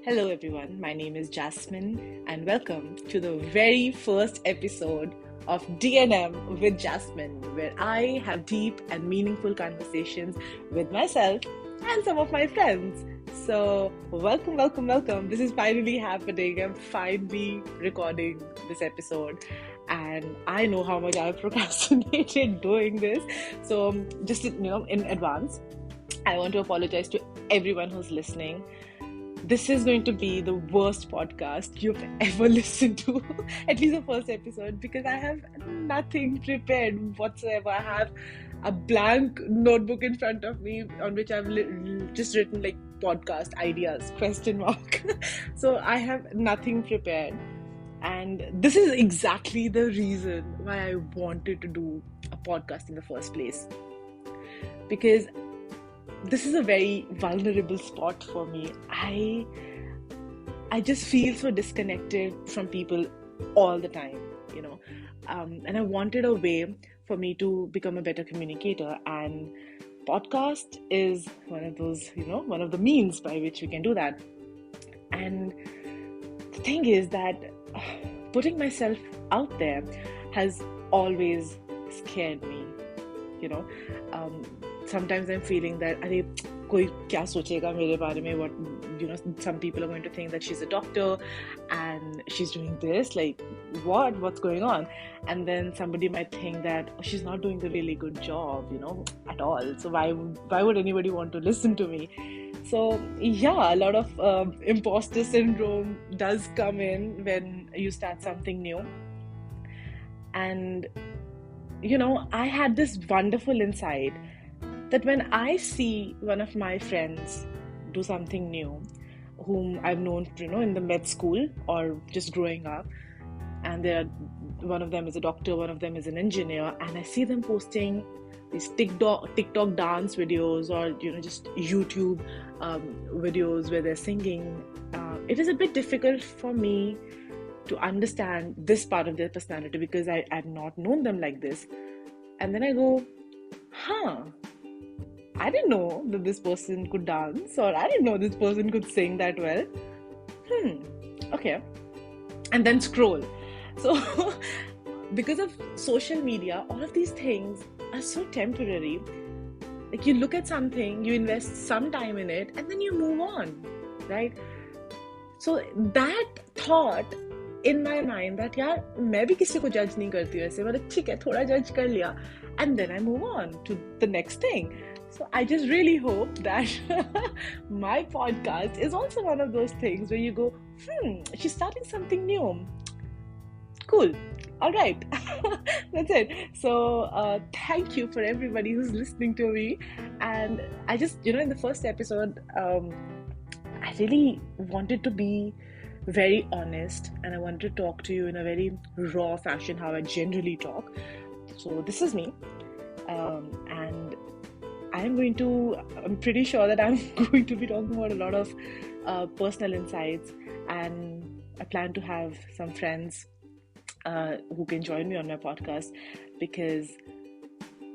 Hello everyone, my name is Jasmine and welcome to the very first episode of DNM with Jasmine, where I have deep and meaningful conversations with myself and some of my friends. So welcome. This is finally happening. I'm finally recording this episode and I know how much I've procrastinated doing this. So just in advance, I want to apologize to everyone who's listening. This is going to be the worst podcast you've ever listened to, at least the first episode, because I have nothing prepared whatsoever. I have a blank notebook in front of me on which I've just written like podcast ideas, question mark. So I have nothing prepared. And this is exactly the reason why I wanted to do a podcast in the first place. Because this is a very vulnerable spot for me. I just feel so disconnected from people all the time, and I wanted a way for me to become a better communicator, and podcast is one of those, one of the means by which we can do that. And the thing is that putting myself out there has always scared me, sometimes I'm feeling that koi kya sochega mere bare mein, what some people are going to think that she's a doctor and she's doing this, like what's going on, and then somebody might think that she's not doing a really good job at all, so why would anybody want to listen to me? So yeah, a lot of imposter syndrome does come in when you start something new. And I had this wonderful insight that when I see one of my friends do something new, whom I've known, in the med school or just growing up, and one of them is a doctor, one of them is an engineer, and I see them posting these TikTok dance videos or, just YouTube videos where they're singing, it is a bit difficult for me to understand this part of their personality because I've not known them like this. And then I go, I didn't know that this person could dance, or I didn't know this person could sing that well. Okay. And then scroll. So, because of social media, all of these things are so temporary. Like you look at something, you invest some time in it, and then you move on, right? So that thought in my mind that यार मैं भी किसी को judge नहीं करती हूँ ऐसे, मतलब ठीक है थोड़ा judge कर लिया, and then I move on to the next thing. So I just really hope that my podcast is also one of those things where you go, she's starting something new. Cool. All right. That's it. So thank you for everybody who's listening to me. And I just, in the first episode, I really wanted to be very honest, and I wanted to talk to you in a very raw fashion, how I generally talk. So this is me. And I'm pretty sure that I'm going to be talking about a lot of personal insights, and I plan to have some friends who can join me on my podcast, because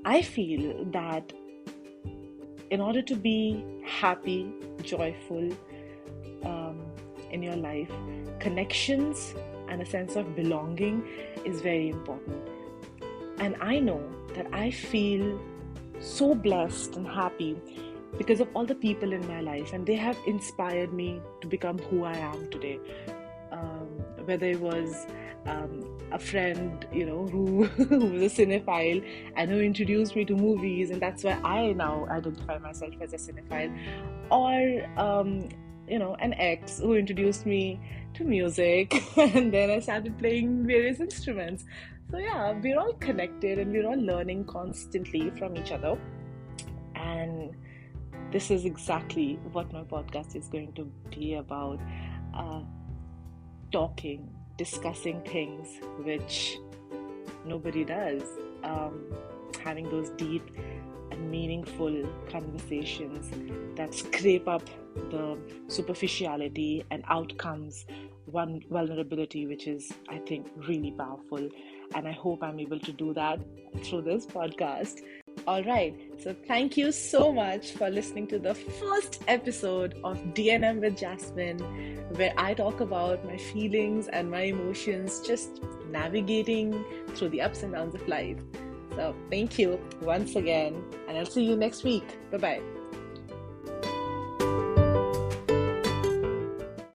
I feel that in order to be happy, joyful in your life, connections and a sense of belonging is very important. And I know that I feel so blessed and happy because of all the people in my life, and they have inspired me to become who I am today. Whether it was a friend, who was a cinephile and who introduced me to movies, and that's why I now identify myself as a cinephile, or an ex who introduced me to music, and then I started playing various instruments. So yeah, we're all connected and we're all learning constantly from each other. And this is exactly what my podcast is going to be about. Talking, discussing things which nobody does. Having those deep and meaningful conversations that scrape up the superficiality and outcomes one vulnerability, which is, I think, really powerful. And I hope I'm able to do that through this podcast. All right. So thank you so much for listening to the first episode of DNM with Jasmine, where I talk about my feelings and my emotions, just navigating through the ups and downs of life. So thank you once again, and I'll see you next week. Bye bye.